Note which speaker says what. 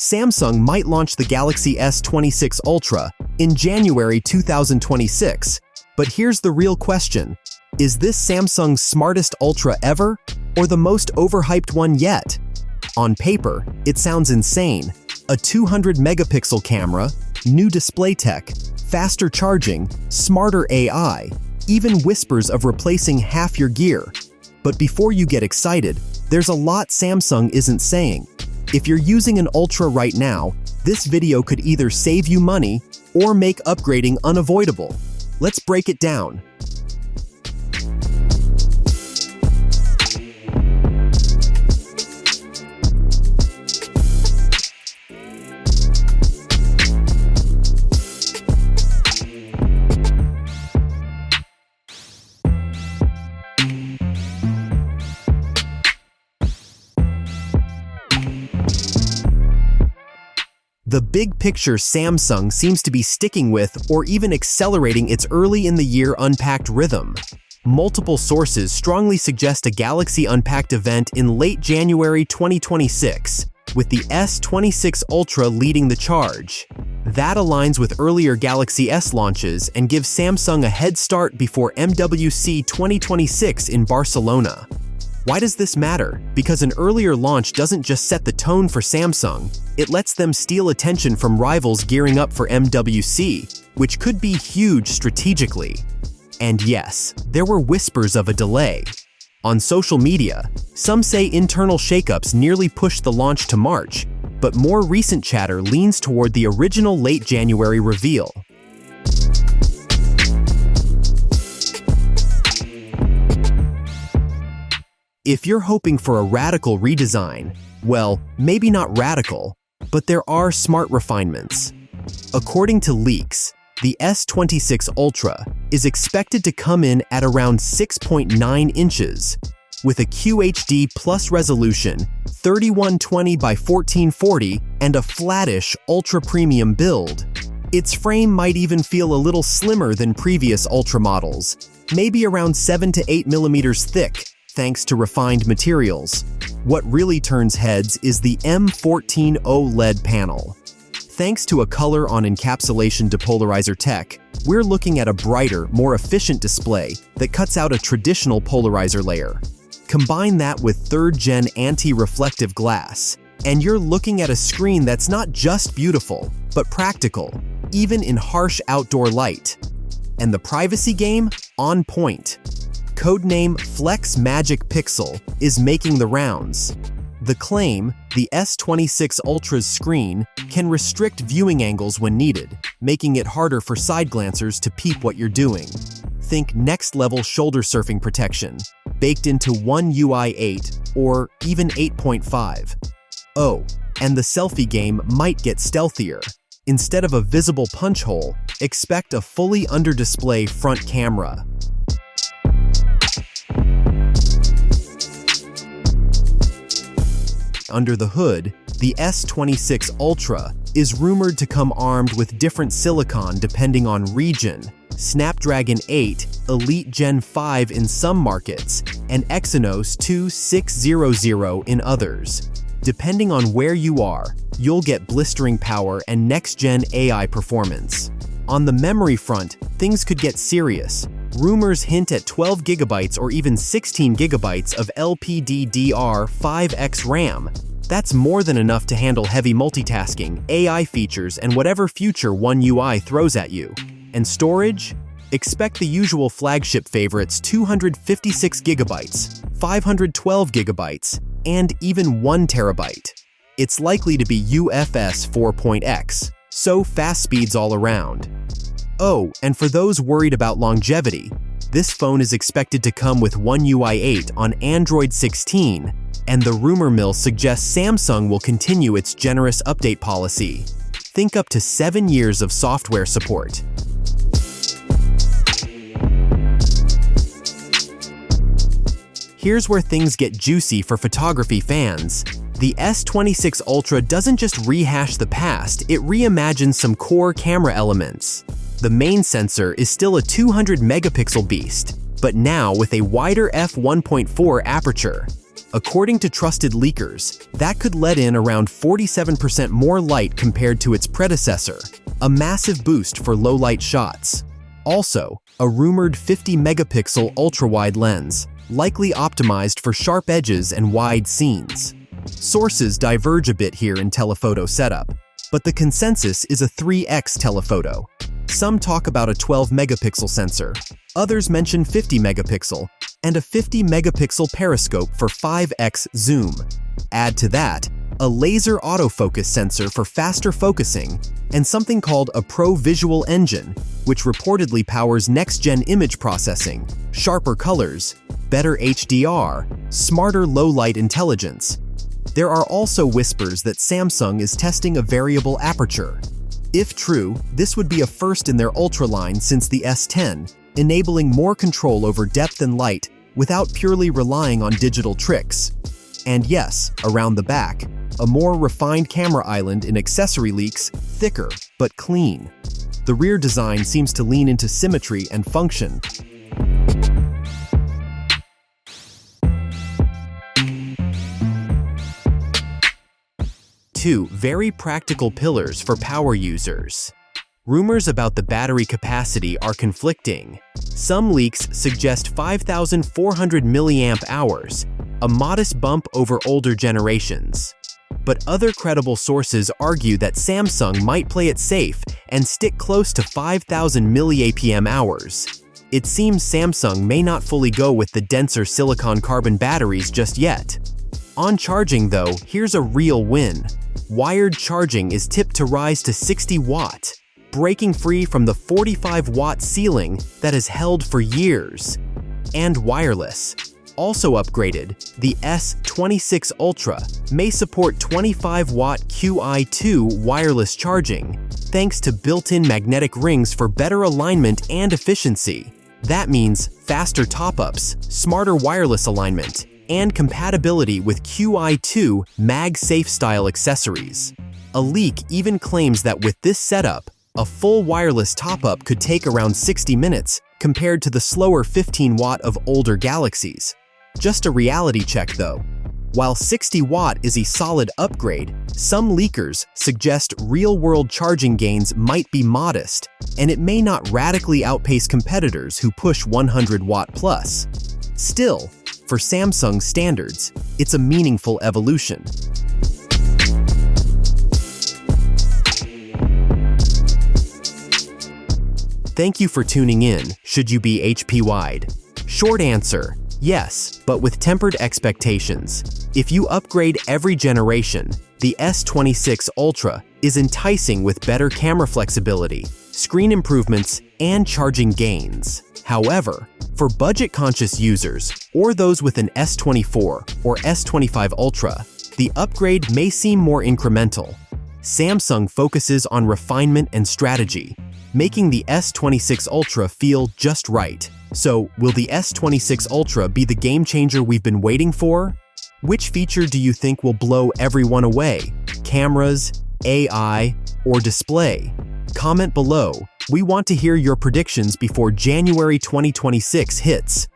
Speaker 1: Samsung might launch the Galaxy S26 Ultra in January 2026. But here's the real question. Is this Samsung's smartest Ultra ever, or the most overhyped one yet? On paper, it sounds insane. A 200-megapixel camera, new display tech, faster charging, smarter AI, even whispers of replacing half your gear. But before you get excited, there's a lot Samsung isn't saying. If you're using an Ultra right now, this video could either save you money or make upgrading unavoidable. Let's break it down. The big picture Samsung seems to be sticking with or even accelerating its early-in-the-year Unpacked rhythm. Multiple sources strongly suggest a Galaxy Unpacked event in late January 2026, with the S26 Ultra leading the charge. That aligns with earlier Galaxy S launches and gives Samsung a head start before MWC 2026 in Barcelona. Why does this matter? Because an earlier launch doesn't just set the tone for Samsung, it lets them steal attention from rivals gearing up for MWC, which could be huge strategically. And yes, there were whispers of a delay. On social media, some say internal shakeups nearly pushed the launch to March, but more recent chatter leans toward the original late January reveal. If you're hoping for a radical redesign, well, maybe not radical, but there are smart refinements. According to leaks, the S26 Ultra is expected to come in at around 6.9 inches, with a QHD Plus resolution, 3120 by 1440, and a flattish, ultra-premium build. Its frame might even feel a little slimmer than previous Ultra models, maybe around 7 to 8 millimeters thick, thanks to refined materials. What really turns heads is the M14 OLED panel. Thanks to a color-on-encapsulation depolarizer tech, we're looking at a brighter, more efficient display that cuts out a traditional polarizer layer. Combine that with third-gen anti-reflective glass, and you're looking at a screen that's not just beautiful, but practical, even in harsh outdoor light. And the privacy game? On point. Codename Flex Magic Pixel is making the rounds. The claim, the S26 Ultra's screen, can restrict viewing angles when needed, making it harder for side glancers to peep what you're doing. Think next-level shoulder surfing protection, baked into One UI 8 or even 8.5. Oh, and the selfie game might get stealthier. Instead of a visible punch hole, expect a fully under-display front camera. Under the hood, the S26 Ultra is rumored to come armed with different silicon depending on region, Snapdragon 8, Elite Gen 5 in some markets, and Exynos 2600 in others. Depending on where you are, you'll get blistering power and next-gen AI performance. On the memory front, things could get serious. Rumors hint at 12 gigabytes or even 16 gigabytes of LPDDR5X RAM. That's more than enough to handle heavy multitasking, AI features, and whatever future One UI throws at you. And storage? Expect the usual flagship favorites: 256 gigabytes, 512 gigabytes, and even 1 terabyte. It's likely to be UFS 4.x, so fast speeds all around. Oh, and for those worried about longevity, this phone is expected to come with One UI 8 on Android 16, and the rumor mill suggests Samsung will continue its generous update policy. Think up to 7 years of software support. Here's where things get juicy for photography fans. The S26 Ultra doesn't just rehash the past, it reimagines some core camera elements. The main sensor is still a 200-megapixel beast, but now with a wider f1.4 aperture. According to trusted leakers, that could let in around 47% more light compared to its predecessor, a massive boost for low-light shots. Also, a rumored 50-megapixel ultra-wide lens, likely optimized for sharp edges and wide scenes. Sources diverge a bit here in telephoto setup, but the consensus is a 3x telephoto. Some talk about a 12-megapixel sensor, others mention 50-megapixel, and a 50-megapixel periscope for 5x zoom. Add to that, a laser autofocus sensor for faster focusing, and something called a Pro Visual Engine, which reportedly powers next-gen image processing, sharper colors, better HDR, smarter low-light intelligence. There are also whispers that Samsung is testing a variable aperture. If true, this would be a first in their Ultra line since the S10, enabling more control over depth and light without purely relying on digital tricks. And yes, around the back, a more refined camera island in accessory leaks, thicker but clean. The rear design seems to lean into symmetry and function. Two very practical pillars for power users. Rumors about the battery capacity are conflicting. Some leaks suggest 5,400 mAh, a modest bump over older generations. But other credible sources argue that Samsung might play it safe and stick close to 5,000 mAh. It seems Samsung may not fully go with the denser silicon-carbon batteries just yet. On charging though, here's a real win. Wired charging is tipped to rise to 60 watt, breaking free from the 45-watt ceiling that has held for years. And wireless. Also upgraded, the S26 Ultra may support 25-watt Qi2 wireless charging, thanks to built-in magnetic rings for better alignment and efficiency. That means faster top-ups, smarter wireless alignment, and compatibility with Qi2 MagSafe style accessories. A leak even claims that with this setup, a full wireless top-up could take around 60 minutes compared to the slower 15-watt of older Galaxies. Just a reality check though. While 60 watt is a solid upgrade, some leakers suggest real-world charging gains might be modest, and it may not radically outpace competitors who push 100 watt plus. Still, for Samsung standards, it's a meaningful evolution. Thank you for tuning in, should you be HP-wide? Short answer, yes, but with tempered expectations. If you upgrade every generation, the S26 Ultra is enticing with better camera flexibility, screen improvements, and charging gains. However, for budget-conscious users, or those with an S24 or S25 Ultra, the upgrade may seem more incremental. Samsung focuses on refinement and strategy, making the S26 Ultra feel just right. So, will the S26 Ultra be the game-changer we've been waiting for? Which feature do you think will blow everyone away? Cameras, AI, or display? Comment below. We want to hear your predictions before January 2026 hits.